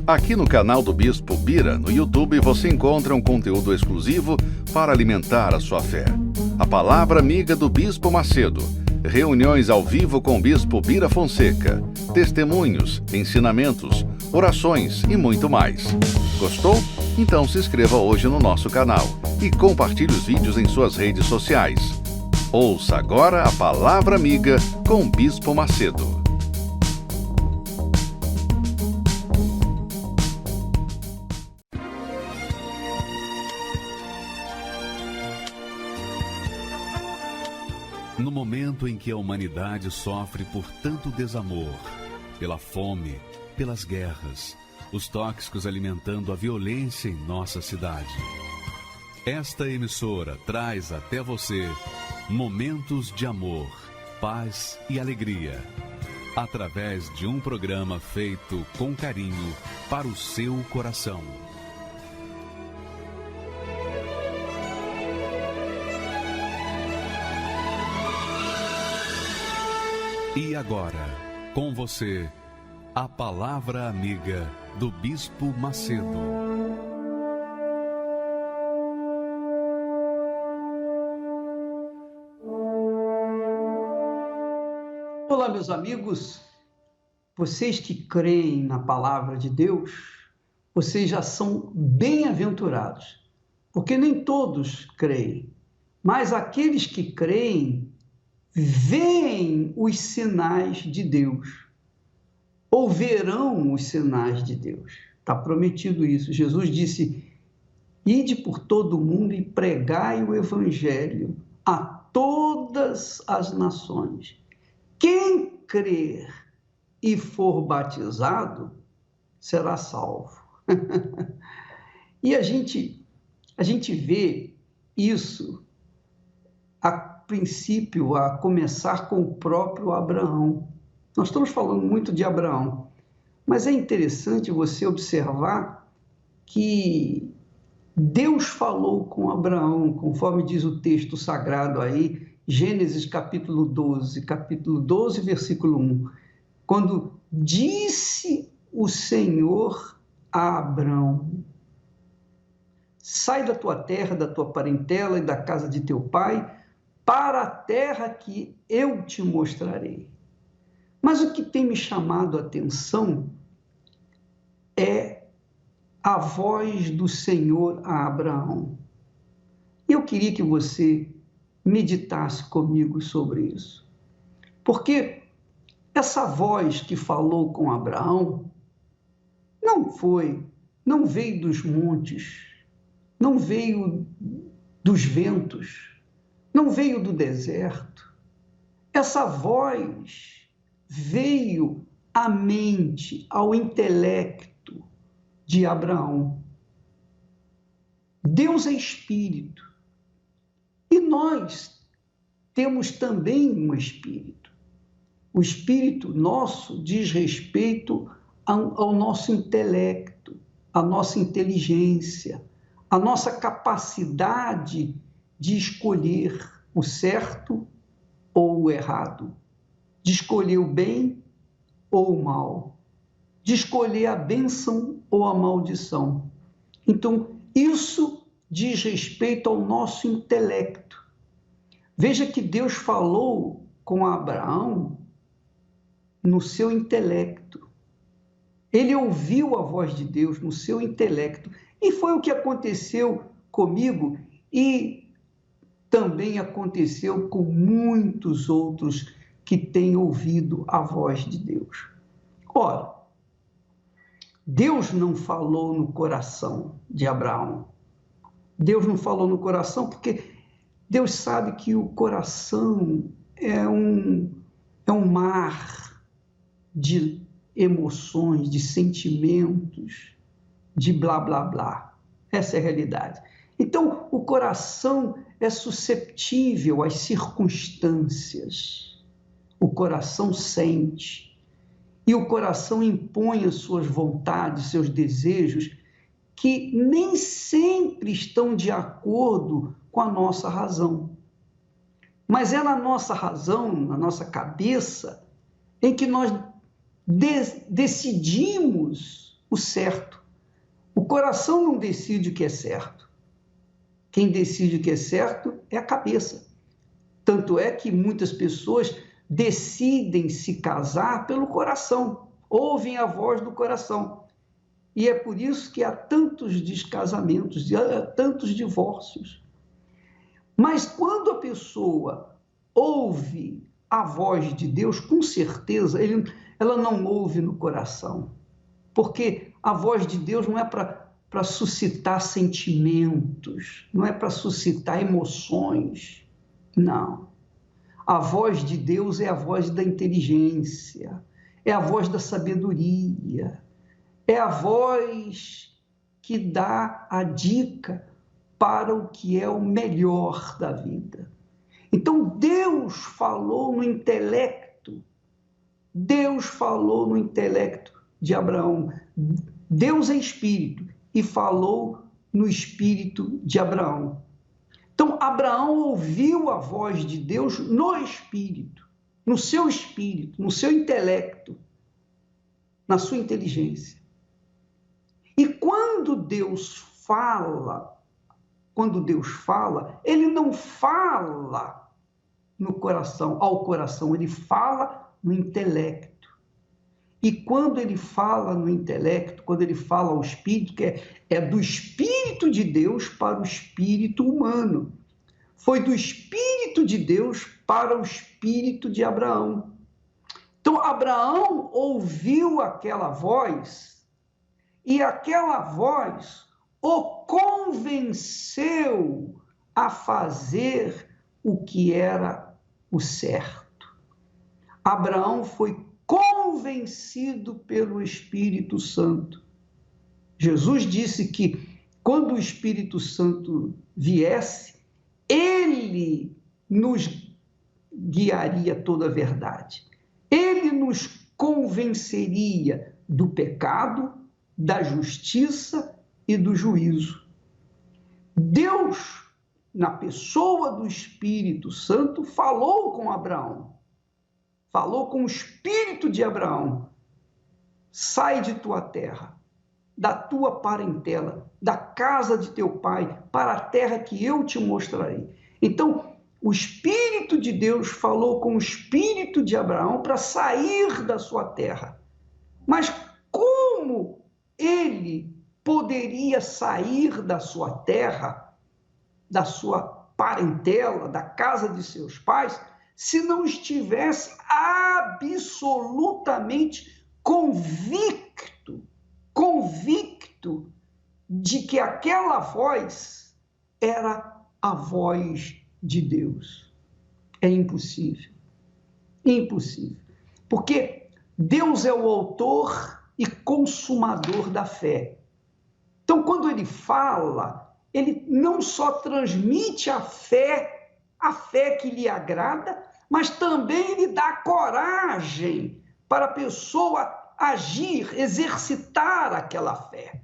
Aqui no canal do Bispo Bira, no YouTube, você encontra um conteúdo exclusivo para alimentar a sua fé. A Palavra Amiga do Bispo Macedo. Reuniões ao vivo com o Bispo Bira Fonseca. Testemunhos, ensinamentos, orações e muito mais. Gostou? Então se inscreva hoje no nosso canal e compartilhe os vídeos em suas redes sociais. Ouça agora a Palavra Amiga com o Bispo Macedo. No momento em que a humanidade sofre por tanto desamor, pela fome, pelas guerras, os tóxicos alimentando a violência em nossa cidade, esta emissora traz até você momentos de amor, paz e alegria, através de um programa feito com carinho para o seu coração. E agora, com você, a Palavra Amiga do Bispo Macedo. Olá, meus amigos. Vocês que creem na Palavra de Deus, vocês já são bem-aventurados, porque nem todos creem, mas aqueles que creem veem os sinais de Deus, ou verão os sinais de Deus. Está prometido isso. Jesus disse: ide por todo o mundo e pregai o evangelho a todas as nações. Quem crer e for batizado será salvo. E a gente vê isso a princípio, a começar com o próprio Abraão. Nós estamos falando muito de Abraão, mas é interessante você observar que Deus falou com Abraão, conforme diz o texto sagrado aí, Gênesis capítulo 12, versículo 1, quando disse o Senhor a Abraão: sai da tua terra, da tua parentela e da casa de teu pai, para a terra que eu te mostrarei. Mas o que tem me chamado a atenção é a voz do Senhor a Abraão. Eu queria que você meditasse comigo sobre isso. Porque essa voz que falou com Abraão não veio dos montes, não veio dos ventos, não veio do deserto. Essa voz veio à mente, ao intelecto de Abraão. Deus é espírito. E nós temos também um espírito. O espírito nosso diz respeito ao nosso intelecto, à nossa inteligência, à nossa capacidade de escolher o certo ou o errado, de escolher o bem ou o mal, de escolher a bênção ou a maldição. Então, isso diz respeito ao nosso intelecto. Veja que Deus falou com Abraão no seu intelecto. Ele ouviu a voz de Deus no seu intelecto. E foi o que aconteceu comigo e também aconteceu com muitos outros que têm ouvido a voz de Deus. Ora, Deus não falou no coração de Abraão. Deus não falou no coração porque Deus sabe que o coração é um mar de emoções, de sentimentos, de blá, blá, blá. Essa é a realidade. Então, o coração é susceptível às circunstâncias. O coração sente. E o coração impõe as suas vontades, seus desejos, que nem sempre estão de acordo com a nossa razão. Mas é na nossa razão, na nossa cabeça, em que nós decidimos o certo. O coração não decide o que é certo. Quem decide o que é certo é a cabeça. Tanto é que muitas pessoas decidem se casar pelo coração, ouvem a voz do coração. E é por isso que há tantos descasamentos, há tantos divórcios. Mas quando a pessoa ouve a voz de Deus, com certeza, ela não ouve no coração. Porque a voz de Deus não é para suscitar sentimentos, não é para suscitar emoções. Não. A voz de Deus é a voz da inteligência, é a voz da sabedoria, é a voz que dá a dica para o que é o melhor da vida. Então, Deus falou no intelecto. Deus falou no intelecto de Abraão. Deus é espírito e falou no espírito de Abraão. Então, Abraão ouviu a voz de Deus no espírito, no seu intelecto, na sua inteligência. E quando Deus fala, ele não fala no coração, ao coração, ele fala no intelecto. E quando ele fala no intelecto, quando ele fala ao espírito, que é do espírito de Deus para o espírito humano. Foi do espírito de Deus para o espírito de Abraão. Então, Abraão ouviu aquela voz e aquela voz o convenceu a fazer o que era o certo. Abraão foi convencido pelo Espírito Santo. Jesus disse que quando o Espírito Santo viesse, ele nos guiaria toda a verdade. Ele nos convenceria do pecado, da justiça e do juízo. Deus, na pessoa do Espírito Santo, falou com Abraão. Falou com o espírito de Abraão: sai de tua terra, da tua parentela, da casa de teu pai, para a terra que eu te mostrarei. Então, o Espírito de Deus falou com o espírito de Abraão para sair da sua terra. Mas como ele poderia sair da sua terra, da sua parentela, da casa de seus pais, se não estivesse absolutamente convicto de que aquela voz era a voz de Deus? É impossível. Impossível. Porque Deus é o autor e consumador da fé. Então, quando ele fala, ele não só transmite a fé que lhe agrada, mas também ele dá coragem para a pessoa agir, exercitar aquela fé.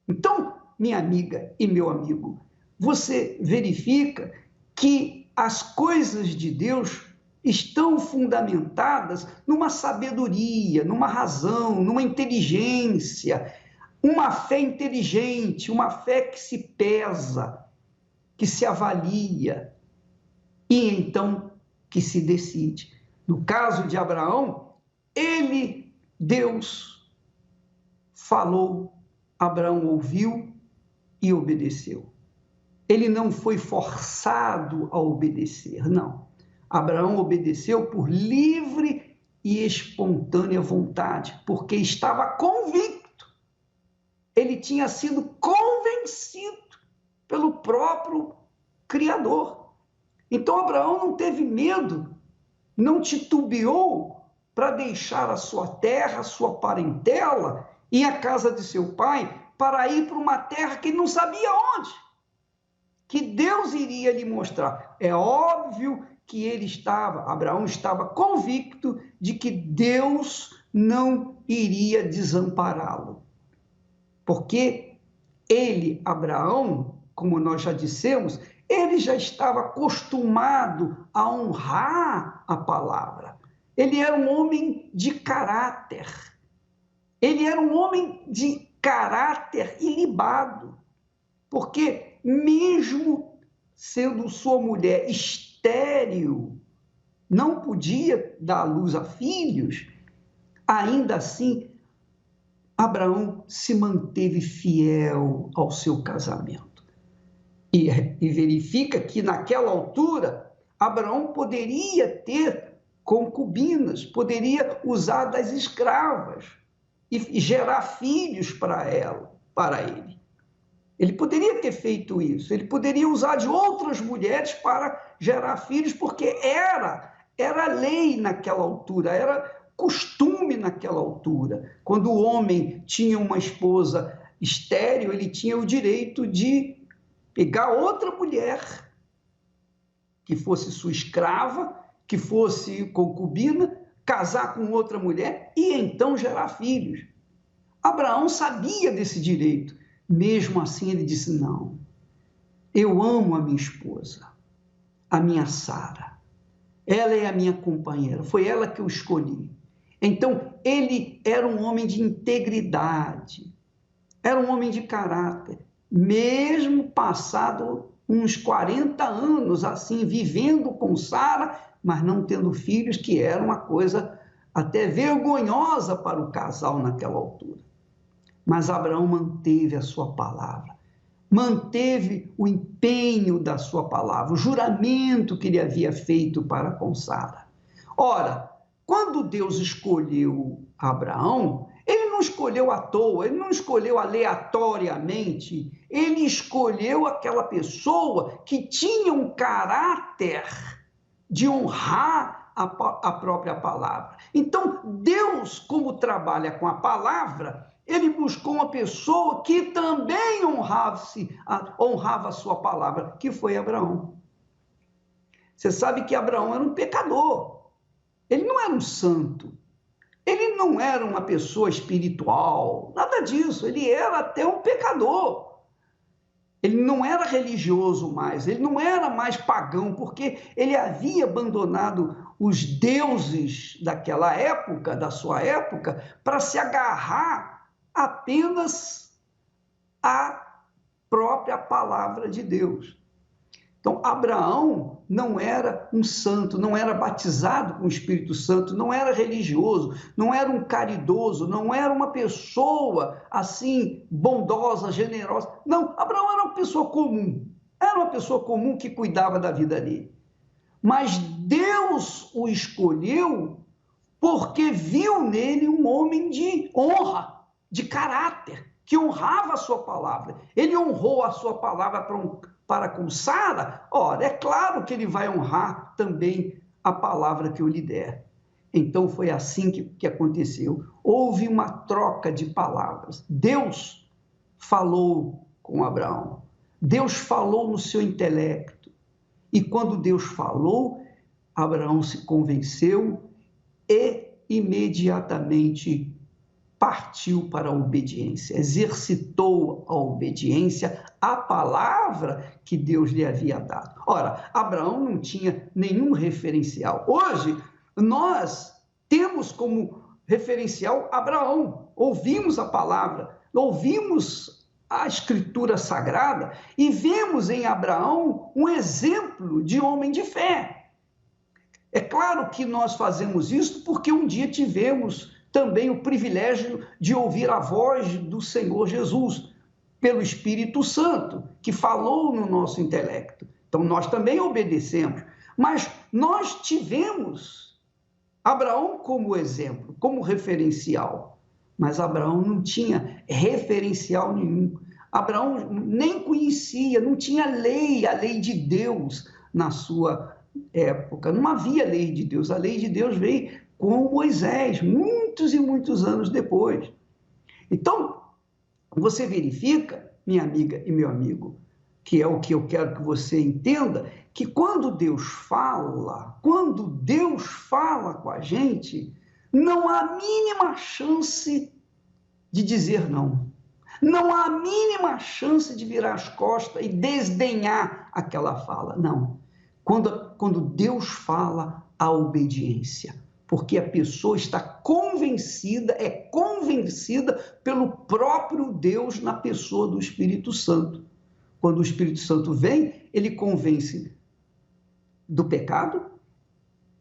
Então, minha amiga e meu amigo, você verifica que as coisas de Deus estão fundamentadas numa sabedoria, numa razão, numa inteligência, uma fé inteligente, uma fé que se pesa, que se avalia e então que se decide. No caso de Abraão, Deus falou, Abraão ouviu e obedeceu. Ele não foi forçado a obedecer, não. Abraão obedeceu por livre e espontânea vontade, porque estava convicto. Ele tinha sido convencido pelo próprio Criador. Então, Abraão não teve medo, não titubeou para deixar a sua terra, a sua parentela e a casa de seu pai para ir para uma terra que ele não sabia onde, que Deus iria lhe mostrar. É óbvio que Abraão estava convicto de que Deus não iria desampará-lo. Porque Abraão, como nós já dissemos, ele já estava acostumado a honrar a palavra. Ele era um homem de caráter. Ele era um homem de caráter ilibado, porque mesmo sendo sua mulher estéril, não podia dar à luz a filhos, ainda assim, Abraão se manteve fiel ao seu casamento. E verifica que naquela altura, Abraão poderia ter concubinas, poderia usar das escravas e gerar filhos para ele. Ele poderia ter feito isso, ele poderia usar de outras mulheres para gerar filhos, porque era lei naquela altura, era costume naquela altura. Quando o homem tinha uma esposa estéril, ele tinha o direito de pegar outra mulher que fosse sua escrava, que fosse concubina, casar com outra mulher e então gerar filhos. Abraão sabia desse direito. Mesmo assim, ele disse: não, eu amo a minha esposa, a minha Sara. Ela é a minha companheira, foi ela que eu escolhi. Então, ele era um homem de integridade, era um homem de caráter, mesmo passado uns 40 anos assim, vivendo com Sara, mas não tendo filhos, que era uma coisa até vergonhosa para o casal naquela altura. Mas Abraão manteve a sua palavra, manteve o empenho da sua palavra, o juramento que ele havia feito para com Sara. Ora, quando Deus escolheu Abraão, ele não escolheu à toa, ele não escolheu aleatoriamente, ele escolheu aquela pessoa que tinha um caráter de honrar a própria palavra. Então, Deus, como trabalha com a palavra, ele buscou uma pessoa que também honrava a sua palavra, que foi Abraão. Você sabe que Abraão era um pecador. Ele não era um santo. Ele não era uma pessoa espiritual, nada disso. Ele era até um pecador. Ele não era religioso mais, ele não era mais pagão, porque ele havia abandonado os deuses daquela época, da sua época, para se agarrar apenas à própria palavra de Deus. Então, Abraão não era um santo, não era batizado com o Espírito Santo, não era religioso, não era um caridoso, não era uma pessoa assim bondosa, generosa. Não, Abraão era uma pessoa comum que cuidava da vida dele. Mas Deus o escolheu porque viu nele um homem de honra, de caráter, que honrava a sua palavra. Ele honrou a sua palavra para com Sara. Ora, é claro que ele vai honrar também a palavra que eu lhe der. Então foi assim que aconteceu. Houve uma troca de palavras. Deus falou com Abraão. Deus falou no seu intelecto. E quando Deus falou, Abraão se convenceu e imediatamente partiu para a obediência, exercitou a obediência à palavra que Deus lhe havia dado. Ora, Abraão não tinha nenhum referencial. Hoje, nós temos como referencial Abraão. Ouvimos a palavra, ouvimos a Escritura Sagrada e vemos em Abraão um exemplo de homem de fé. É claro que nós fazemos isso porque um dia tivemos também o privilégio de ouvir a voz do Senhor Jesus, pelo Espírito Santo, que falou no nosso intelecto. Então, nós também obedecemos. Mas nós tivemos Abraão como exemplo, como referencial. Mas Abraão não tinha referencial nenhum. Abraão nem conhecia, não tinha lei, a lei de Deus na sua época. Não havia lei de Deus. A lei de Deus veio com Moisés, muitos e muitos anos depois. Então, você verifica, minha amiga e meu amigo, que é o que eu quero que você entenda, que quando Deus fala com a gente, não há a mínima chance de dizer não. Não há a mínima chance de virar as costas e desdenhar aquela fala. Não. Quando Deus fala, há obediência. Porque a pessoa está convencida, é convencida convencida pelo próprio Deus na pessoa do Espírito Santo. Quando o Espírito Santo vem, ele convence do pecado,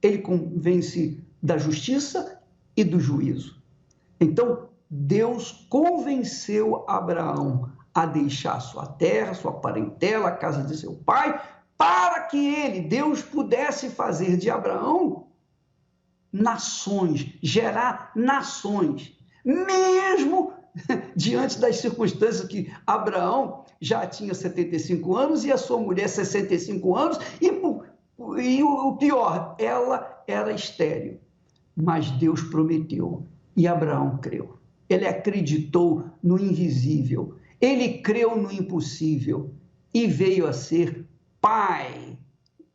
ele convence da justiça e do juízo. Então, Deus convenceu Abraão a deixar sua terra, sua parentela, a casa de seu pai, para que ele, Deus, pudesse fazer de Abraão nações, gerar nações, mesmo diante das circunstâncias que Abraão já tinha 75 anos e a sua mulher 65 anos, e o pior, ela era estéril. Mas Deus prometeu e Abraão creu. Ele acreditou no invisível, ele creu no impossível e veio a ser pai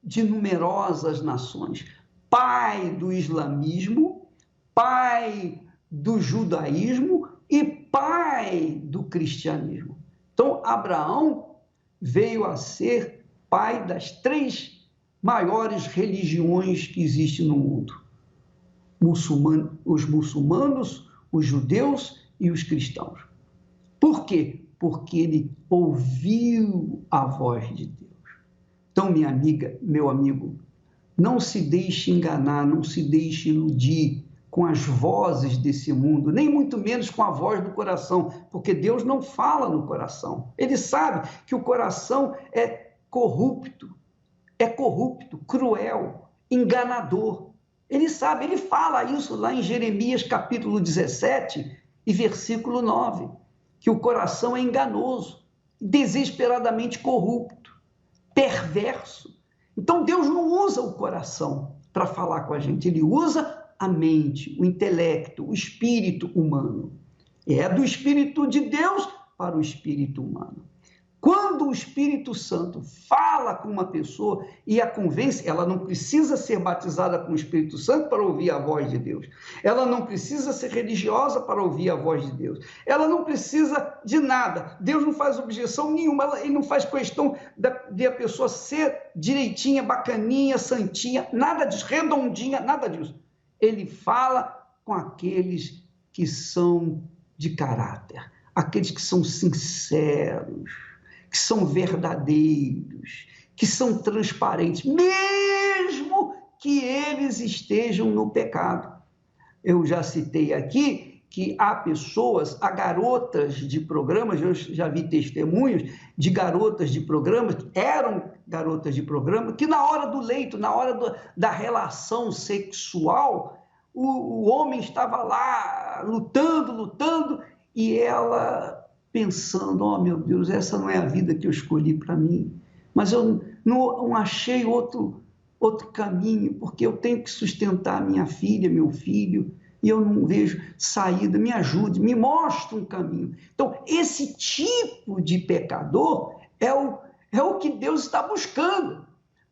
de numerosas nações, pai do islamismo, pai do judaísmo e pai do cristianismo. Então, Abraão veio a ser pai das 3 maiores religiões que existem no mundo: os muçulmanos, os judeus e os cristãos. Por quê? Porque ele ouviu a voz de Deus. Então, minha amiga, meu amigo, não se deixe enganar, não se deixe iludir com as vozes desse mundo, nem muito menos com a voz do coração, porque Deus não fala no coração. Ele sabe que o coração é corrupto, cruel, enganador. Ele sabe, ele fala isso lá em Jeremias capítulo 17 e versículo 9, que o coração é enganoso, desesperadamente corrupto, perverso. Então Deus não usa o coração para falar com a gente, ele usa a mente, o intelecto, o espírito humano. É do Espírito de Deus para o espírito humano. Quando o Espírito Santo fala com uma pessoa e a convence, ela não precisa ser batizada com o Espírito Santo para ouvir a voz de Deus. Ela não precisa ser religiosa para ouvir a voz de Deus. Ela não precisa de nada. Deus não faz objeção nenhuma. Ele não faz questão de a pessoa ser direitinha, bacaninha, santinha, nada disso, redondinha, nada disso. Ele fala com aqueles que são de caráter, aqueles que são sinceros, que são verdadeiros, que são transparentes, mesmo que eles estejam no pecado. Eu já citei aqui que há pessoas, há garotas de programas, eu já vi testemunhos de garotas de programas, que eram garotas de programa, que na hora do leito, na hora da relação sexual, o homem estava lá lutando, e ela pensando, oh meu Deus, essa não é a vida que eu escolhi para mim, mas eu não achei outro caminho, porque eu tenho que sustentar minha filha, meu filho, e eu não vejo saída, me ajude, me mostre um caminho. Então, esse tipo de pecador é o que Deus está buscando.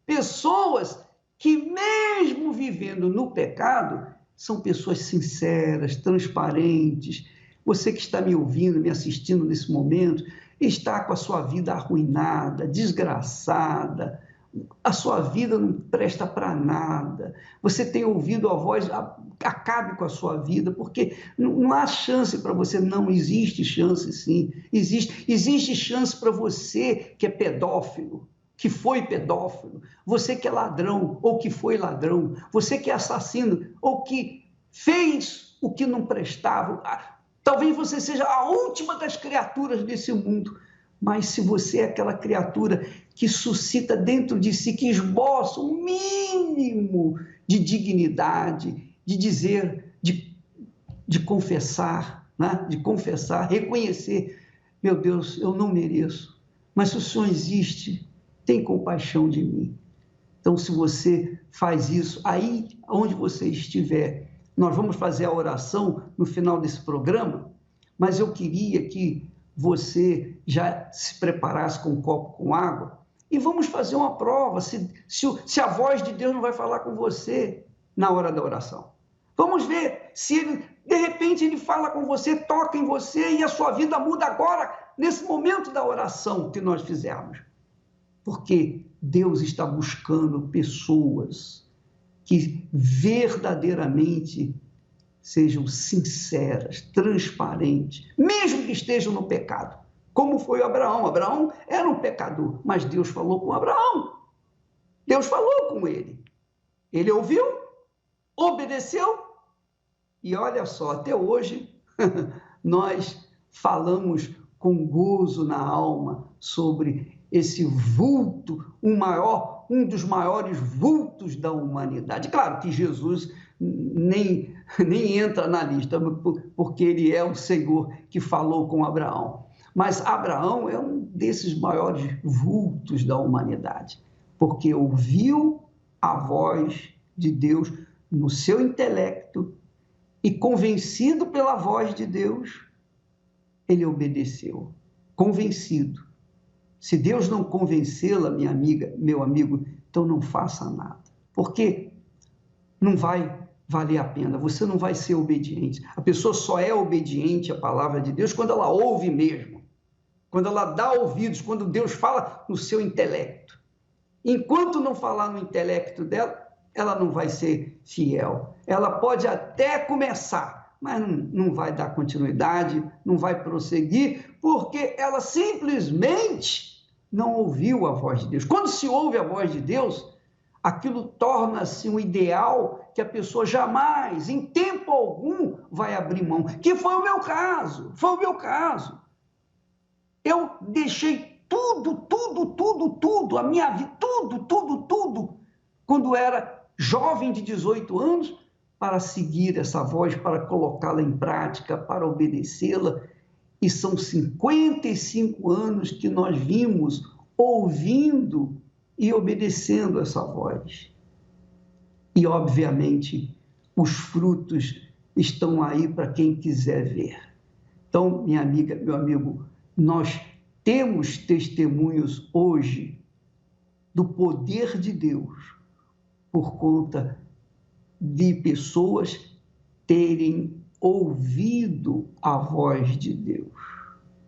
Pessoas que, mesmo vivendo no pecado, são pessoas sinceras, transparentes. Você que está me ouvindo, me assistindo nesse momento, está com a sua vida arruinada, desgraçada, a sua vida não presta para nada, você tem ouvido a voz, acabe com a sua vida, porque não há chance para você. Não existe chance, sim, existe chance para você que é pedófilo, que foi pedófilo, você que é ladrão ou que foi ladrão, você que é assassino ou que fez o que não prestava. Talvez você seja a última das criaturas desse mundo, mas se você é aquela criatura que suscita dentro de si, que esboça um mínimo de dignidade, de dizer, de confessar, né? De confessar, reconhecer, meu Deus, eu não mereço, mas se o Senhor existe, tem compaixão de mim. Então, se você faz isso, aí onde você estiver, nós vamos fazer a oração no final desse programa, mas eu queria que você já se preparasse com um copo com água e vamos fazer uma prova, se a voz de Deus não vai falar com você na hora da oração. Vamos ver se ele, de repente, ele fala com você, toca em você e a sua vida muda agora, nesse momento da oração que nós fizermos. Porque Deus está buscando pessoas que verdadeiramente sejam sinceras, transparentes, mesmo que estejam no pecado. Como foi Abraão. Abraão era um pecador, mas Deus falou com Abraão. Deus falou com ele. Ele ouviu, obedeceu, e olha só, até hoje nós falamos com gozo na alma sobre esse vulto, um dos maiores vultos da humanidade. Claro que Jesus nem entra na lista, porque ele é o Senhor que falou com Abraão. Mas Abraão é um desses maiores vultos da humanidade, porque ouviu a voz de Deus no seu intelecto e, convencido pela voz de Deus, ele obedeceu, convencido. Se Deus não convencê-la, minha amiga, meu amigo, então não faça nada, porque não vai valer a pena, você não vai ser obediente. A pessoa só é obediente à palavra de Deus quando ela ouve mesmo, quando ela dá ouvidos, quando Deus fala no seu intelecto. Enquanto não falar no intelecto dela, ela não vai ser fiel. Ela pode até começar, mas não vai dar continuidade, não vai prosseguir, porque ela simplesmente não ouviu a voz de Deus. Quando se ouve a voz de Deus, aquilo torna-se um ideal que a pessoa jamais, em tempo algum, vai abrir mão. Que foi o meu caso, foi o meu caso. Eu deixei tudo, a minha vida, tudo, quando era jovem de 18 anos, para seguir essa voz, para colocá-la em prática, para obedecê-la. E são 55 anos que nós vimos ouvindo e obedecendo essa voz. E, obviamente, os frutos estão aí para quem quiser ver. Então, minha amiga, meu amigo, nós temos testemunhos hoje do poder de Deus por conta de pessoas terem ouvido a voz de Deus,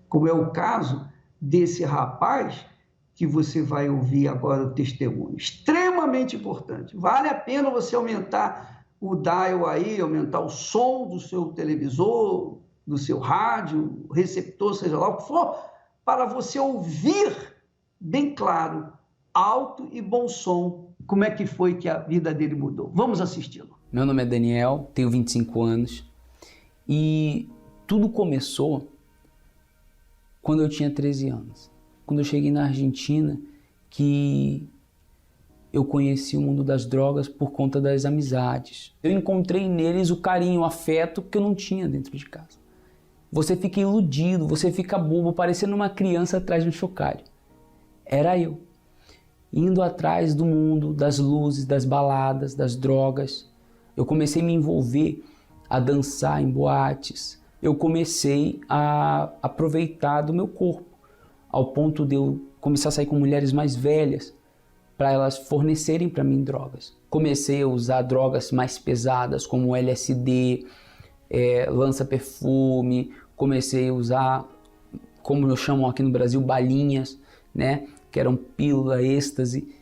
como é o caso desse rapaz que você vai ouvir agora o testemunho. Extremamente importante. Vale a pena você aumentar o dial aí, aumentar o som do seu televisor, do seu rádio, receptor, seja lá o que for, para você ouvir bem claro, alto e bom som, como é que foi que a vida dele mudou. Vamos assisti-lo. Meu nome é Daniel, tenho 25 anos e tudo começou quando eu tinha 13 anos. Quando eu cheguei na Argentina, que eu conheci o mundo das drogas por conta das amizades. Eu encontrei neles o carinho, o afeto que eu não tinha dentro de casa. Você fica iludido, você fica bobo, parecendo uma criança atrás de um chocalho. Era eu, indo atrás do mundo, das luzes, das baladas, das drogas. Eu comecei a me envolver, a dançar em boates. Eu comecei a aproveitar do meu corpo, ao ponto de eu começar a sair com mulheres mais velhas, para elas fornecerem para mim drogas. Comecei a usar drogas mais pesadas, como LSD, lança-perfume. Comecei a usar, como eu chamo aqui no Brasil, balinhas, né? Que eram pílula, êxtase,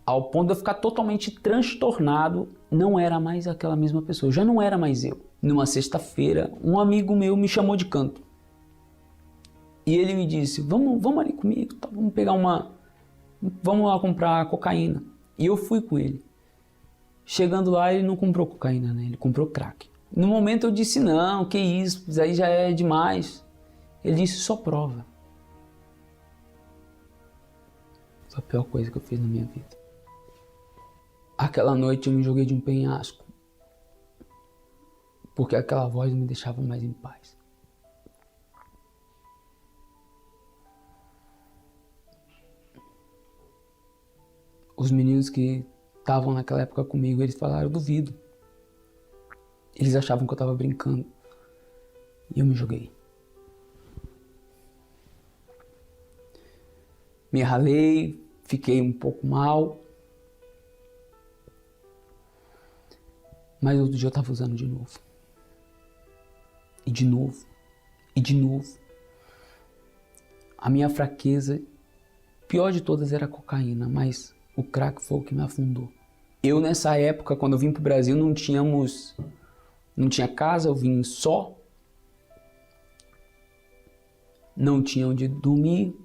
ao ponto de eu ficar totalmente transtornado. Não era mais aquela mesma pessoa, já não era mais eu. Numa sexta-feira, um amigo meu me chamou de canto. E ele me disse, vamos ali comigo, tá? Vamos lá comprar cocaína. E eu fui com ele. Chegando lá, ele não comprou cocaína, né? Ele comprou crack. No momento eu disse, não, que isso aí já é demais. Ele disse, só prova. Foi a pior coisa que eu fiz na minha vida. Aquela noite eu me joguei de um penhasco, porque aquela voz não me deixava mais em paz. Os meninos que estavam naquela época comigo, eles falaram, eu duvido. Eles achavam que eu estava brincando. E eu me joguei. Me ralei, fiquei um pouco mal. Mas outro dia eu estava usando de novo. E de novo. E de novo. A minha fraqueza, pior de todas, era a cocaína, mas o crack foi o que me afundou. Eu, nessa época, quando eu vim para o Brasil, não tínhamos Não tinha casa, eu vim só. Não tinha onde dormir.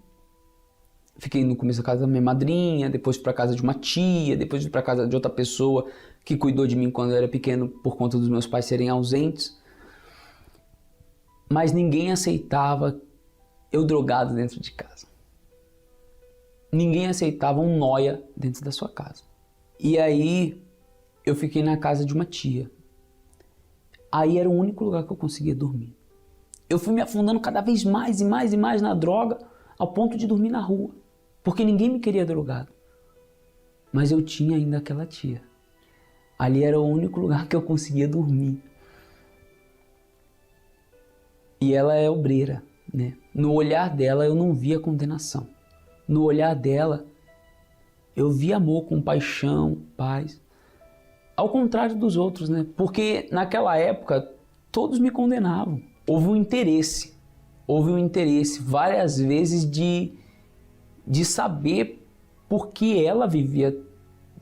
Fiquei no começo da casa da minha madrinha, depois para casa de uma tia, depois para casa de outra pessoa que cuidou de mim quando eu era pequeno por conta dos meus pais serem ausentes. Mas ninguém aceitava eu drogado dentro de casa. Ninguém aceitava um nóia dentro da sua casa. E aí eu fiquei na casa de uma tia. Aí era o único lugar que eu conseguia dormir. Eu fui me afundando cada vez mais e mais e mais na droga, ao ponto de dormir na rua. Porque ninguém me queria drogado. Mas eu tinha ainda aquela tia. Ali era o único lugar que eu conseguia dormir. E ela é obreira, né? No olhar dela eu não via condenação. No olhar dela eu via amor, compaixão, paz. Ao contrário dos outros, né? Porque naquela época todos me condenavam. Houve um interesse várias vezes de saber por que ela vivia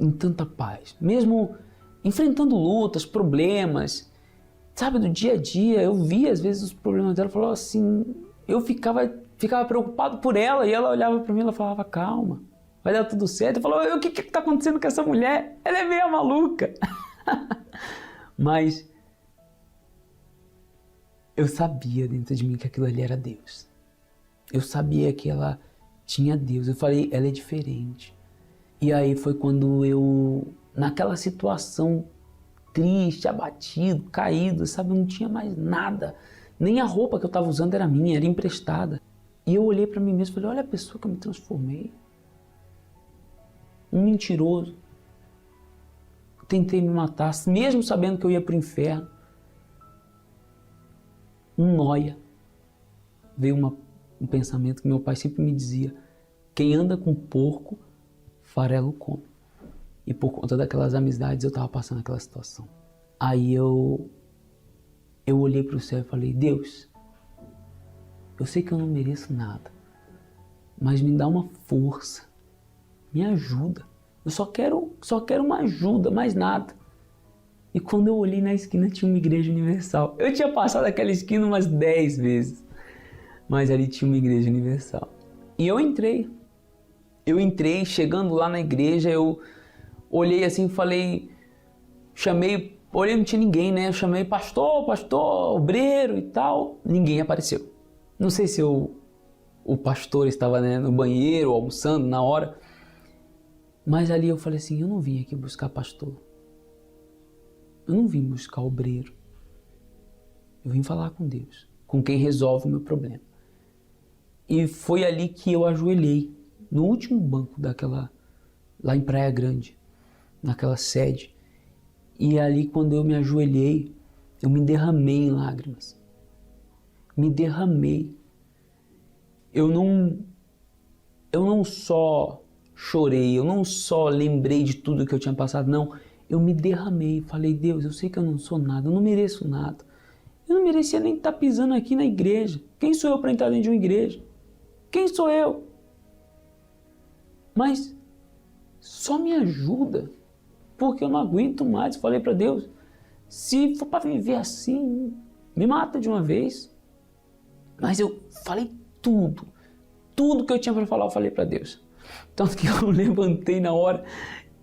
em tanta paz. Mesmo enfrentando lutas, problemas, sabe, do dia a dia, eu via às vezes os problemas dela, falava assim, eu ficava preocupado por ela e ela olhava para mim e ela falava, calma, vai dar tudo certo. Eu falava, o que está acontecendo com essa mulher? Ela é meio maluca. Mas eu sabia dentro de mim que aquilo ali era Deus. Eu sabia que ela tinha Deus. Eu falei, ela é diferente. E aí foi quando eu, naquela situação triste, abatido, caído, sabe, eu não tinha mais nada. Nem a roupa que eu estava usando era minha, era emprestada. E eu olhei para mim mesmo e falei, olha a pessoa que eu me transformei. Um mentiroso. Tentei me matar, mesmo sabendo que eu ia para o inferno. Um nóia. Veio um pensamento que meu pai sempre me dizia, quem anda com porco, farelo come. E por conta daquelas amizades eu estava passando aquela situação. Aí eu olhei para o céu e falei, Deus, eu sei que eu não mereço nada, mas me dá uma força, me ajuda. Eu só quero uma ajuda, mais nada. E quando eu olhei na esquina tinha uma igreja universal. Eu tinha passado aquela esquina umas 10 vezes, mas ali tinha uma igreja universal. E eu entrei, chegando lá na igreja, eu olhei assim e falei, olhei, não tinha ninguém, né? Eu chamei pastor, obreiro e tal. Ninguém apareceu. Não sei se o pastor estava, né, no banheiro, almoçando na hora. Mas ali eu falei assim, eu não vim aqui buscar pastor. Eu não vim buscar obreiro. Eu vim falar com Deus, com quem resolve o meu problema. E foi ali que eu ajoelhei, no último banco lá em Praia Grande, naquela sede. E ali quando eu me ajoelhei, eu me derramei em lágrimas. Me derramei. Eu não só chorei, eu não só lembrei de tudo que eu tinha passado, não. Eu me derramei, falei, Deus, eu sei que eu não sou nada, eu não mereço nada. Eu não merecia nem estar pisando aqui na igreja. Quem sou eu para entrar dentro de uma igreja? Quem sou eu? Mas só me ajuda, porque eu não aguento mais. Falei para Deus, se for para viver assim, me mata de uma vez. Mas eu falei tudo que eu tinha para falar, eu falei para Deus. Tanto que eu levantei na hora,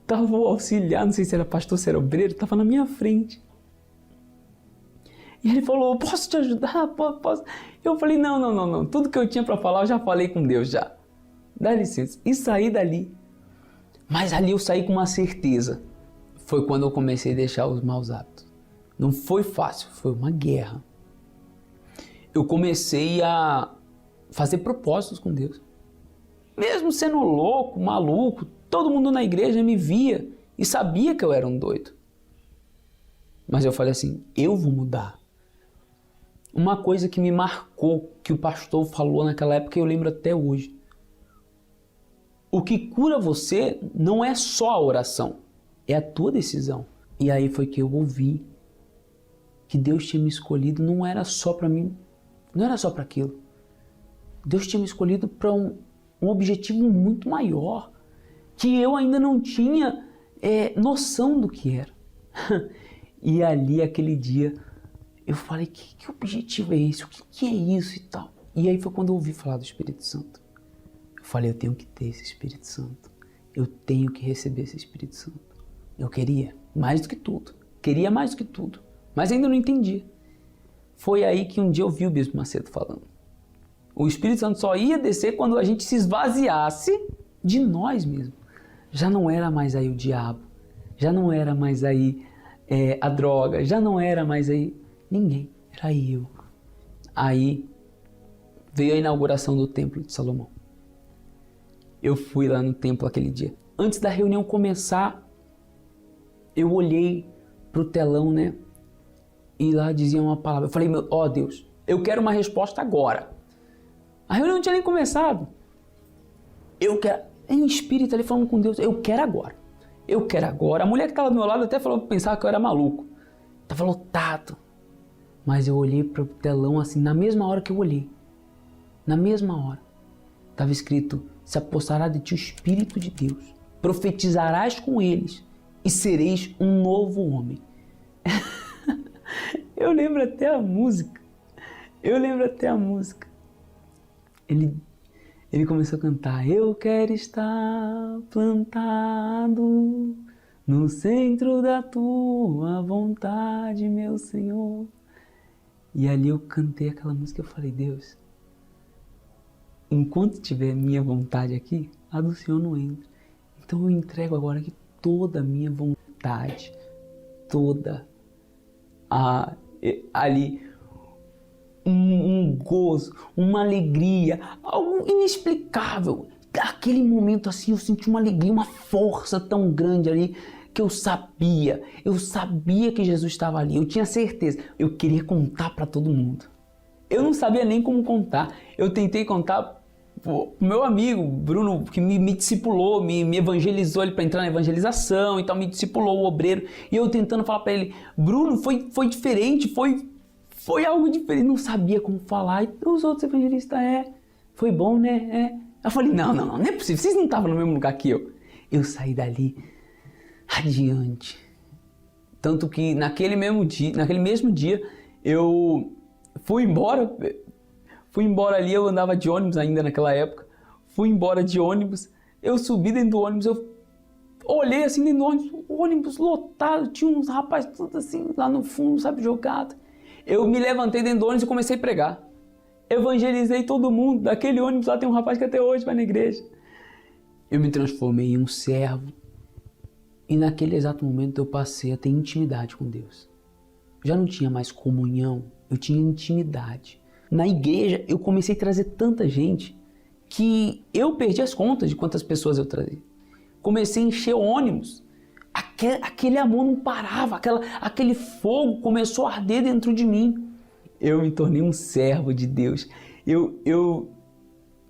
estava o auxiliar, não sei se era pastor, se era obreiro, estava na minha frente. E ele falou, posso te ajudar? Posso? Eu falei, não, tudo que eu tinha para falar eu já falei com Deus já. Dá licença. E saí dali. Mas ali eu saí com uma certeza. Foi quando eu comecei a deixar os maus hábitos. Não foi fácil, foi uma guerra. Eu comecei a fazer propósitos com Deus. Mesmo sendo louco, maluco, todo mundo na igreja me via e sabia que eu era um doido. Mas eu falei assim, eu vou mudar. Uma coisa que me marcou, que o pastor falou naquela época, eu lembro até hoje. O que cura você não é só a oração, é a tua decisão. E aí foi que eu ouvi que Deus tinha me escolhido, não era só para mim, não era só para aquilo. Deus tinha me escolhido para um objetivo muito maior, que eu ainda não tinha noção do que era. E ali, aquele dia, Eu falei, que objetivo é esse? O que é isso e tal? E aí foi quando eu ouvi falar do Espírito Santo. Eu falei, eu tenho que ter esse Espírito Santo. Eu tenho que receber esse Espírito Santo. Eu queria mais do que tudo. Queria mais do que tudo. Mas ainda não entendia. Foi aí que um dia eu vi o Bispo Macedo falando. O Espírito Santo só ia descer quando a gente se esvaziasse de nós mesmos. Já não era mais aí o diabo. Já não era mais aí a droga. Já não era mais aí ninguém. Era eu. Aí veio a inauguração do Templo de Salomão. Eu fui lá no templo aquele dia. Antes da reunião começar, eu olhei pro telão, né? E lá dizia uma palavra. Eu falei, ó Deus, eu quero uma resposta agora. A reunião não tinha nem começado. Eu quero... Em espírito ali falando com Deus, eu quero agora. Eu quero agora. A mulher que estava do meu lado até falou que pensava que eu era maluco. Tava lotado. Mas eu olhei pro telão assim, na mesma hora que eu olhei. Na mesma hora. Tava escrito, se apossará de ti o Espírito de Deus. Profetizarás com eles e sereis um novo homem. Eu lembro até a música. Ele começou a cantar. Eu quero estar plantado no centro da tua vontade, meu Senhor. E ali eu cantei aquela música e eu falei, Deus, enquanto tiver minha vontade aqui, a do Senhor não entra. Então eu entrego agora aqui toda a minha vontade, toda ali um gozo, uma alegria, algo inexplicável. Aquele momento assim eu senti uma alegria, uma força tão grande ali que eu sabia que Jesus estava ali, eu tinha certeza, eu queria contar para todo mundo. Eu não sabia nem como contar, eu tentei contar pro meu amigo Bruno, que me discipulou, me evangelizou ele para entrar na evangelização e tal, me discipulou o obreiro, e eu tentando falar para ele, Bruno, foi diferente, foi algo diferente, não sabia como falar, e os outros evangelistas, foi bom, né, Eu falei, não é possível, vocês não estavam no mesmo lugar que eu. Eu saí dali radiante, tanto que naquele mesmo dia, eu fui embora ali, eu andava de ônibus ainda naquela época, fui embora de ônibus, eu subi dentro do ônibus, eu olhei assim dentro do ônibus, o ônibus lotado, tinha uns rapazes tudo assim, lá no fundo, sabe, jogado. Eu me levantei dentro do ônibus e comecei a pregar. Evangelizei todo mundo, daquele ônibus lá tem um rapaz que até hoje vai na igreja. Eu me transformei em um servo e naquele exato momento eu passei a ter intimidade com Deus. Já não tinha mais comunhão, eu tinha intimidade. Na igreja eu comecei a trazer tanta gente que eu perdi as contas de quantas pessoas eu trazia. Comecei a encher ônibus, aquele amor não parava, aquele fogo começou a arder dentro de mim. Eu me tornei um servo de Deus, eu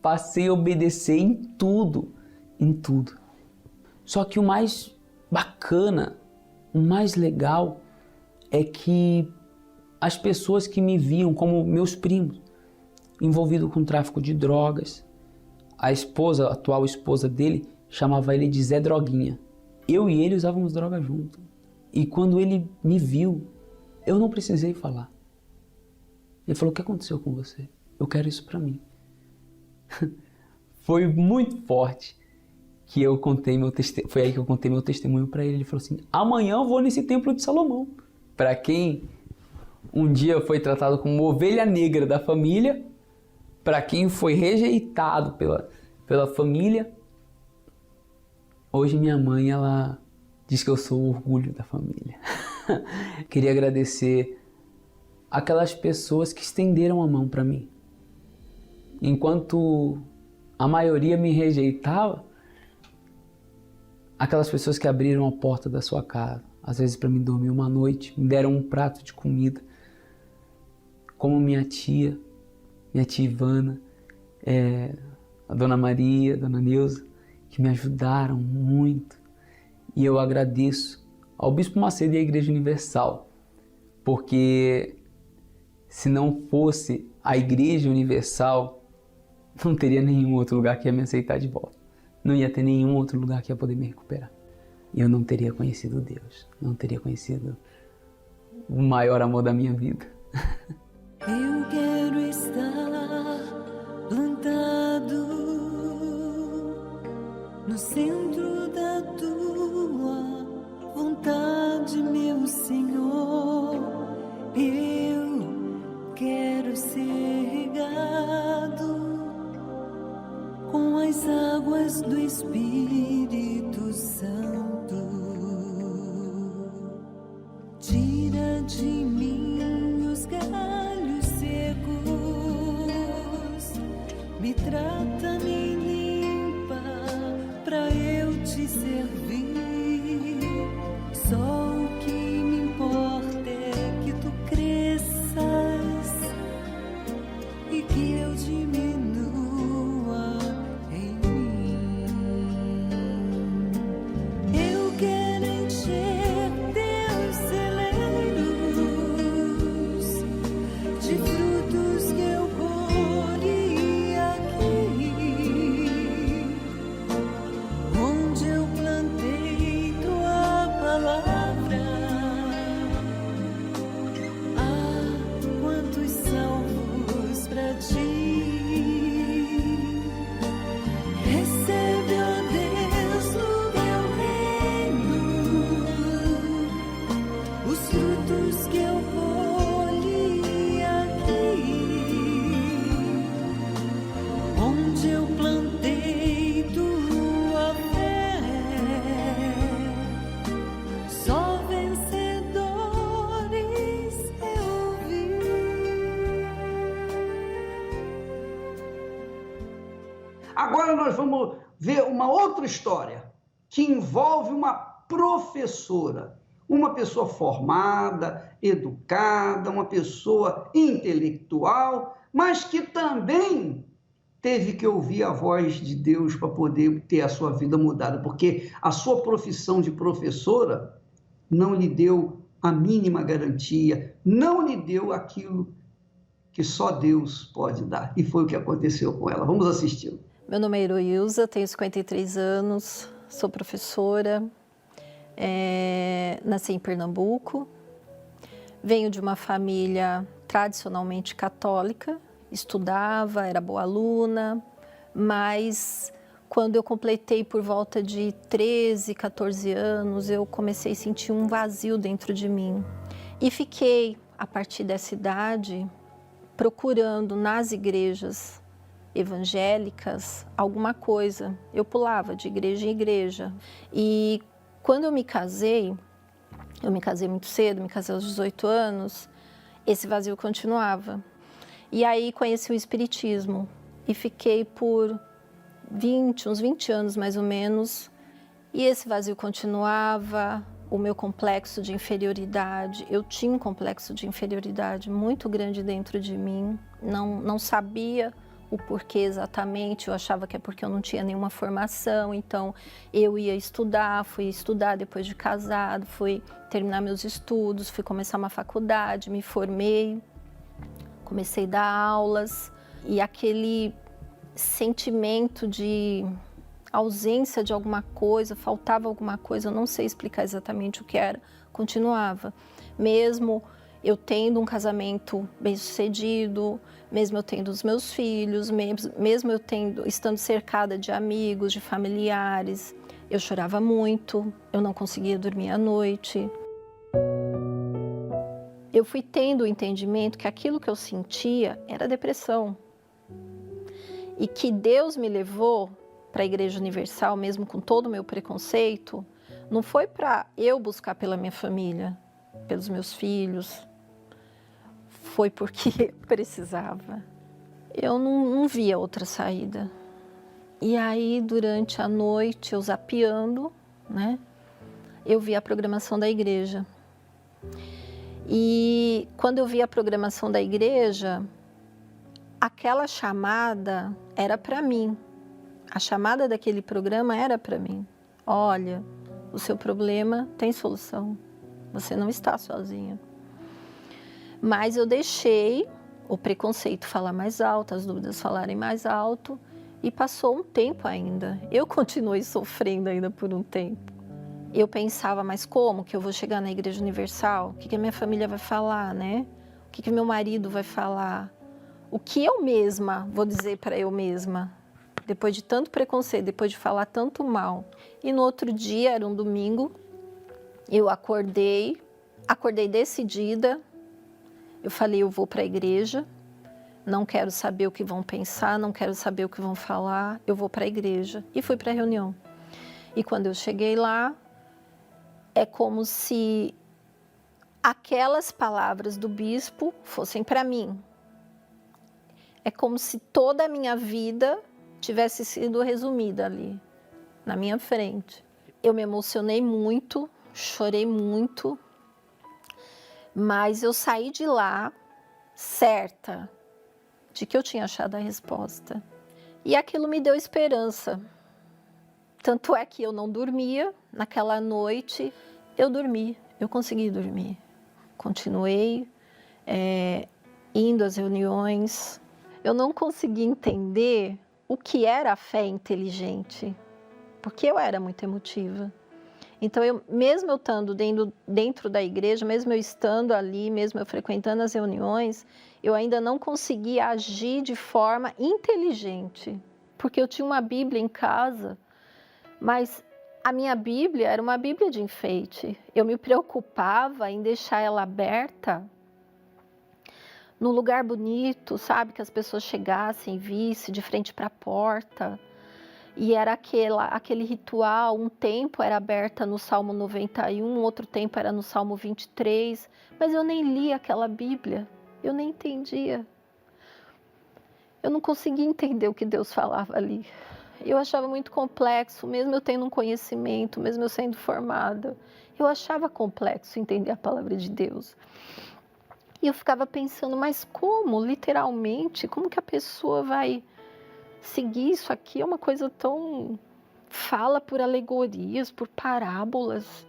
passei a obedecer em tudo. Só que o mais bacana, o mais legal é que as pessoas que me viam como meus primos, envolvido com tráfico de drogas, a atual esposa dele, chamava ele de Zé Droguinha. Eu e ele usávamos droga junto. E quando ele me viu, eu não precisei falar. Ele falou, o que aconteceu com você? Eu quero isso pra mim. Foi muito forte que eu contei foi aí que eu contei meu testemunho para ele. Ele falou assim, amanhã eu vou nesse Templo de Salomão. Para quem um dia foi tratado como ovelha negra da família, para quem foi rejeitado pela família, hoje minha mãe, ela diz que eu sou o orgulho da família. Queria agradecer aquelas pessoas que estenderam a mão para mim. Enquanto a maioria me rejeitava, aquelas pessoas que abriram a porta da sua casa, às vezes para mim dormir uma noite, me deram um prato de comida, como minha tia Ivana, a Dona Maria, a Dona Neuza, que me ajudaram muito. E eu agradeço ao Bispo Macedo e à Igreja Universal, porque se não fosse a Igreja Universal, não teria nenhum outro lugar que ia me aceitar de volta. Não ia ter nenhum outro lugar que ia poder me recuperar. E eu não teria conhecido Deus, não teria conhecido o maior amor da minha vida. Eu quero estar plantado no centro da tua vontade, meu Senhor. Eu quero ser regado com as águas do Espírito Santo. Tira de mim os galhos secos, me trata, me limpa, pra eu te servir. Só o que me importa é que tu cresças e que eu diminua em mim. Eu quero encher teus celeiros de frutos que eu colhi aqui, onde eu plantei tua palavra. Ah, quantos salvos pra ti. Recebe, ó Deus, no teu reino os frutos que eu colhi aqui, onde eu plantei tua fé. Só vencedores eu vi. Agora nós vamos ver uma outra história que envolve uma professora, uma pessoa formada, educada, uma pessoa intelectual, mas que também teve que ouvir a voz de Deus para poder ter a sua vida mudada, porque a sua profissão de professora não lhe deu a mínima garantia, não lhe deu aquilo que só Deus pode dar. E foi o que aconteceu com ela. Vamos assistir. Meu nome é Heroilza, tenho 53 anos, sou professora, nasci em Pernambuco, venho de uma família tradicionalmente católica, estudava, era boa aluna, mas quando eu completei por volta de 13, 14 anos, eu comecei a sentir um vazio dentro de mim. E fiquei, a partir dessa idade, procurando nas igrejas evangélicas alguma coisa. Eu pulava de igreja em igreja. E quando eu me casei muito cedo, me casei aos 18 anos, esse vazio continuava. E aí conheci o Espiritismo e fiquei por uns 20 anos mais ou menos, e esse vazio continuava, o meu complexo de inferioridade, eu tinha um complexo de inferioridade muito grande dentro de mim, não sabia o porquê exatamente, eu achava que é porque eu não tinha nenhuma formação, então eu ia estudar, fui estudar depois de casado, fui terminar meus estudos, fui começar uma faculdade, me formei, comecei a dar aulas, e aquele sentimento de ausência de alguma coisa, faltava alguma coisa, eu não sei explicar exatamente o que era, continuava. Mesmo eu tendo um casamento bem-sucedido, mesmo eu tendo os meus filhos, mesmo eu estando cercada de amigos, de familiares, eu chorava muito, eu não conseguia dormir à noite. Eu fui tendo o entendimento que aquilo que eu sentia era depressão. E que Deus me levou para a Igreja Universal, mesmo com todo o meu preconceito, não foi para eu buscar pela minha família, pelos meus filhos, foi porque eu precisava. Eu não via outra saída. E aí, durante a noite, eu zapeando, né, eu vi a programação da igreja. E quando eu vi a programação da igreja, aquela chamada era para mim. A chamada daquele programa era para mim. Olha, o seu problema tem solução. Você não está sozinha. Mas eu deixei o preconceito falar mais alto, as dúvidas falarem mais alto, e passou um tempo ainda. Eu continuei sofrendo ainda por um tempo. Eu pensava, mas como que eu vou chegar na Igreja Universal? O que a minha família vai falar, né? O que meu marido vai falar? O que eu mesma vou dizer para eu mesma? Depois de tanto preconceito, depois de falar tanto mal. E no outro dia, era um domingo, eu acordei decidida. Eu falei, eu vou para a igreja, não quero saber o que vão pensar, não quero saber o que vão falar, eu vou para a igreja. E fui para a reunião. E quando eu cheguei lá, é como se aquelas palavras do bispo fossem para mim. É como se toda a minha vida tivesse sido resumida ali, na minha frente. Eu me emocionei muito, chorei muito, mas eu saí de lá certa de que eu tinha achado a resposta. E aquilo me deu esperança. Tanto é que eu não dormia, naquela noite eu dormi, eu consegui dormir. Continuei indo às reuniões. Eu não consegui entender o que era a fé inteligente, porque eu era muito emotiva. Então, mesmo eu estando dentro da igreja, mesmo eu estando ali, mesmo eu frequentando as reuniões, eu ainda não conseguia agir de forma inteligente, porque eu tinha uma Bíblia em casa, mas a minha Bíblia era uma Bíblia de enfeite. Eu me preocupava em deixar ela aberta num lugar bonito, sabe? Que as pessoas chegassem, vissem de frente para a porta. E era aquele ritual, um tempo era aberta no Salmo 91, outro tempo era no Salmo 23, mas eu nem lia aquela Bíblia, eu nem entendia. Eu não conseguia entender o que Deus falava ali. Eu achava muito complexo, mesmo eu tendo um conhecimento, mesmo eu sendo formada. Eu achava complexo entender a palavra de Deus. E eu ficava pensando, mas como, literalmente, como que a pessoa vai seguir isso aqui? É uma coisa tão... fala por alegorias, por parábolas.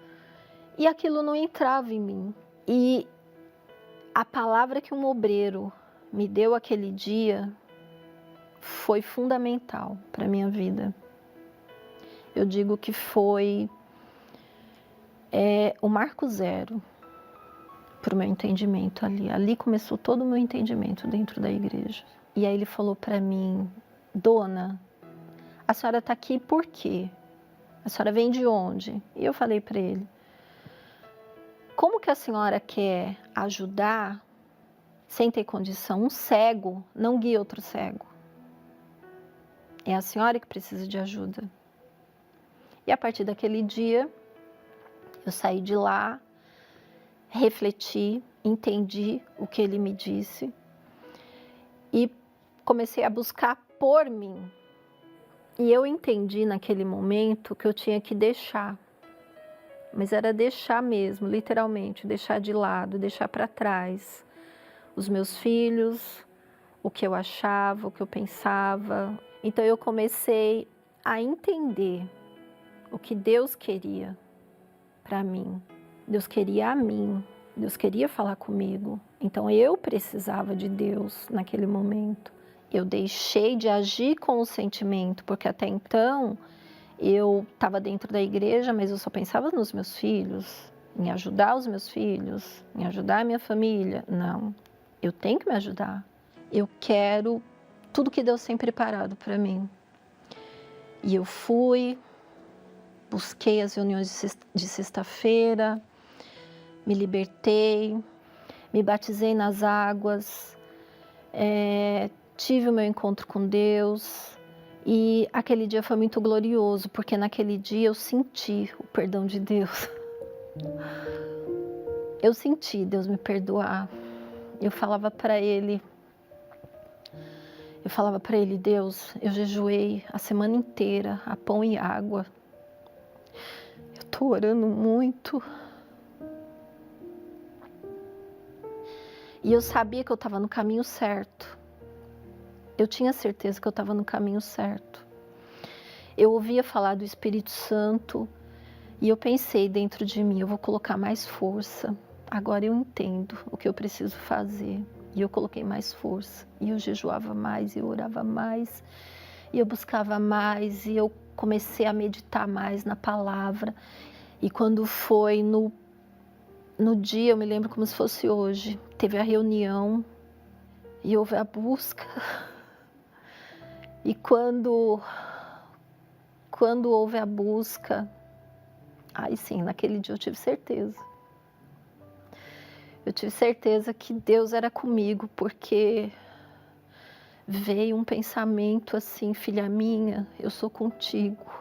E aquilo não entrava em mim. E a palavra que um obreiro me deu aquele dia foi fundamental para a minha vida. Eu digo que foi o marco zero para o meu entendimento ali. Ali começou todo o meu entendimento dentro da igreja. E aí ele falou para mim, Dona, a senhora está aqui por quê? A senhora vem de onde? E eu falei para ele, como que a senhora quer ajudar, sem ter condição, um cego não guia outro cego? É a senhora que precisa de ajuda. E a partir daquele dia, eu saí de lá, refleti, entendi o que ele me disse e comecei a buscar por mim. E eu entendi naquele momento que eu tinha que deixar. Mas era deixar mesmo, literalmente, deixar de lado, deixar para trás os meus filhos, o que eu achava, o que eu pensava. Então eu comecei a entender o que Deus queria para mim. Deus queria a mim, Deus queria falar comigo. Então eu precisava de Deus naquele momento. Eu deixei de agir com o sentimento, porque até então eu estava dentro da igreja, mas eu só pensava nos meus filhos, em ajudar os meus filhos, em ajudar a minha família. Não, eu tenho que me ajudar. Eu quero tudo que Deus tem preparado para mim. E eu fui, busquei as reuniões de sexta-feira, me libertei, me batizei nas águas, tive o meu encontro com Deus. E aquele dia foi muito glorioso, porque naquele dia eu senti o perdão de Deus. Eu senti Deus me perdoar. Eu falava para Ele, Deus, eu jejuei a semana inteira, a pão e água. Eu estou orando muito. E eu sabia que eu estava no caminho certo. Eu tinha certeza que eu estava no caminho certo. Eu ouvia falar do Espírito Santo e eu pensei dentro de mim, eu vou colocar mais força. Agora eu entendo o que eu preciso fazer. E eu coloquei mais força. E eu jejuava mais, e eu orava mais, e eu buscava mais, e eu comecei a meditar mais na palavra. E quando foi no no dia, eu me lembro como se fosse hoje, teve a reunião e houve a busca. E quando houve a busca, aí sim, naquele dia eu tive certeza. Eu tive certeza que Deus era comigo, porque veio um pensamento assim: filha minha, eu sou contigo.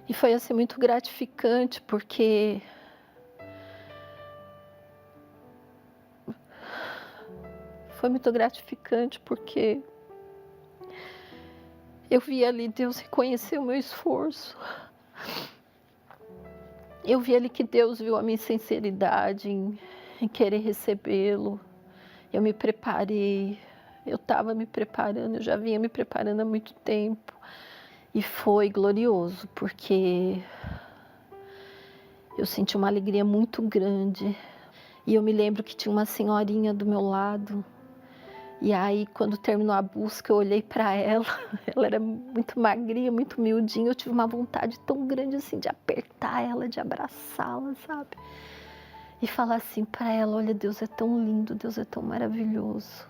E foi assim muito gratificante, porque eu vi ali Deus reconhecer o meu esforço. Eu vi ali que Deus viu a minha sinceridade em querer recebê-lo. Eu me preparei, eu estava me preparando, eu já vinha me preparando há muito tempo. E foi glorioso, porque eu senti uma alegria muito grande. E eu me lembro que tinha uma senhorinha do meu lado. E aí, quando terminou a busca, eu olhei para ela. Ela era muito magrinha, muito miudinha. Eu tive uma vontade tão grande assim de apertar ela, de abraçá-la, sabe? E falar assim para ela: olha, Deus é tão lindo, Deus é tão maravilhoso.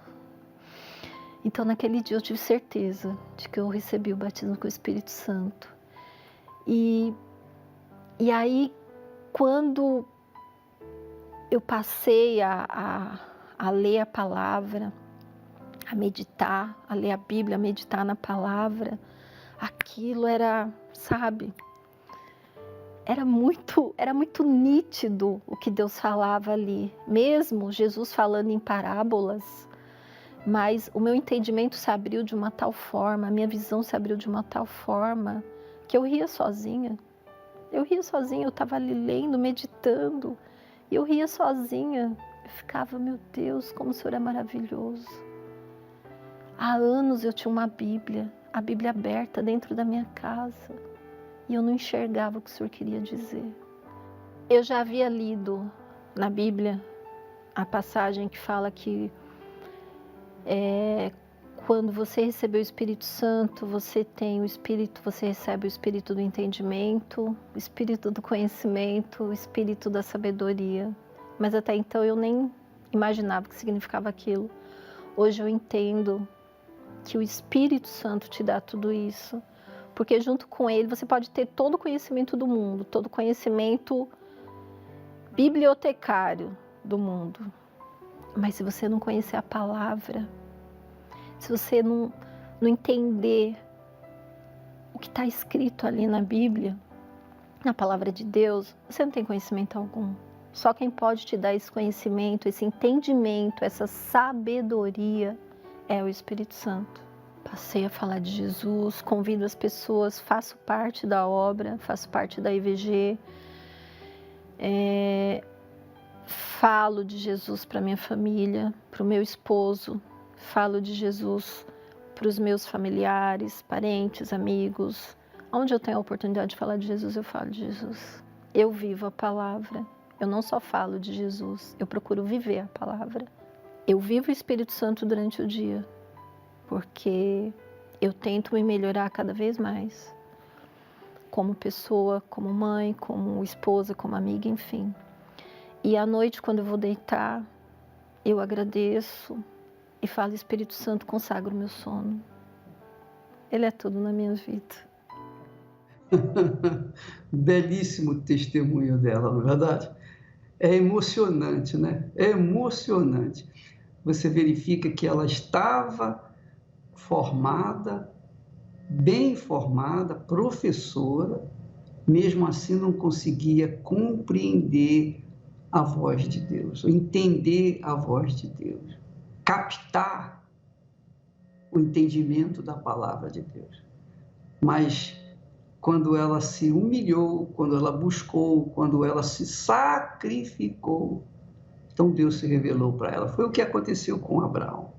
Então, naquele dia eu tive certeza de que eu recebi o batismo com o Espírito Santo. E aí, quando eu passei a ler a palavra, a meditar, a ler a Bíblia, a meditar na palavra, aquilo era, sabe, era muito nítido o que Deus falava ali. Mesmo Jesus falando em parábolas, mas o meu entendimento se abriu de uma tal forma, a minha visão se abriu de uma tal forma, que eu ria sozinha. Eu estava ali lendo, meditando, e eu ria sozinha. Eu ficava: meu Deus, como o Senhor é maravilhoso. Há anos eu tinha uma Bíblia, a Bíblia aberta dentro da minha casa, e eu não enxergava o que o Senhor queria dizer. Eu já havia lido na Bíblia a passagem que fala que quando você recebeu o Espírito Santo, você recebe o Espírito do entendimento, o Espírito do conhecimento, o Espírito da sabedoria. Mas até então eu nem imaginava o que significava aquilo. Hoje eu entendo que o Espírito Santo te dá tudo isso, porque junto com ele você pode ter todo o conhecimento do mundo, todo o conhecimento bibliotecário do mundo. Mas se você não conhecer a palavra, se você não entender o que está escrito ali na Bíblia, na palavra de Deus, você não tem conhecimento algum. Só quem pode te dar esse conhecimento, esse entendimento, essa sabedoria é o Espírito Santo. Passei a falar de Jesus, convido as pessoas, faço parte da obra, faço parte da IVG, falo de Jesus para minha família, para o meu esposo, falo de Jesus para os meus familiares, parentes, amigos. Onde eu tenho a oportunidade de falar de Jesus, eu falo de Jesus. Eu vivo a palavra. Eu não só falo de Jesus, eu procuro viver a palavra. Eu vivo o Espírito Santo durante o dia, porque eu tento me melhorar cada vez mais. Como pessoa, como mãe, como esposa, como amiga, enfim. E à noite, quando eu vou deitar, eu agradeço e falo: Espírito Santo, consagra o meu sono. Ele é tudo na minha vida. Belíssimo testemunho dela, não é verdade? É emocionante, né? É emocionante. Você verifica que ela estava formada, bem formada, professora, mesmo assim não conseguia compreender a voz de Deus, entender a voz de Deus, captar o entendimento da palavra de Deus. Mas quando ela se humilhou, quando ela buscou, quando ela se sacrificou, então Deus se revelou para ela. Foi o que aconteceu com Abraão.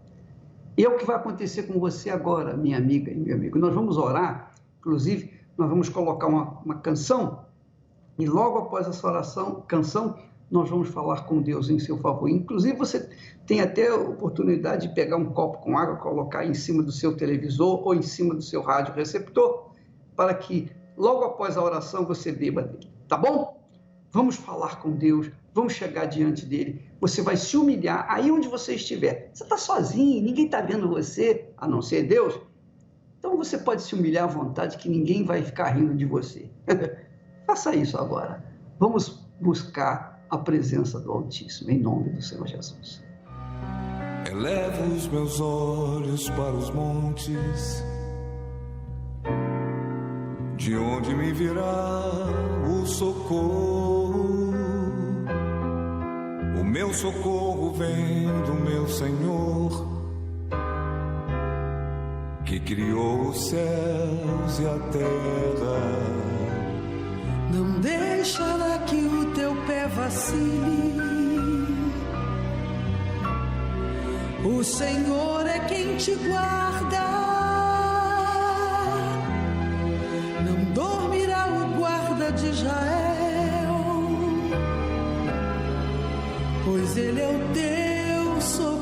E é o que vai acontecer com você agora, minha amiga e meu amigo. Nós vamos orar, inclusive, nós vamos colocar uma canção, e logo após essa canção, nós vamos falar com Deus em seu favor. Inclusive, você tem até a oportunidade de pegar um copo com água, colocar em cima do seu televisor ou em cima do seu rádio receptor, para que logo após a oração você beba dele, tá bom? vamos falar com Deus, vamos chegar diante dele. Você vai se humilhar aí onde você estiver. Você está sozinho, ninguém está vendo você, a não ser Deus. Então você pode se humilhar à vontade, que ninguém vai ficar rindo de você. Faça isso agora. Vamos buscar a presença do Altíssimo, em nome do Senhor Jesus. Elevo os meus olhos para os montes, de onde me virá o socorro? O meu socorro vem do meu Senhor, que criou os céus e a terra. Não deixará que o teu pé vacile. O Senhor é quem te guarda. Não dormirá o guarda de Israel, pois ele é o teu socorro.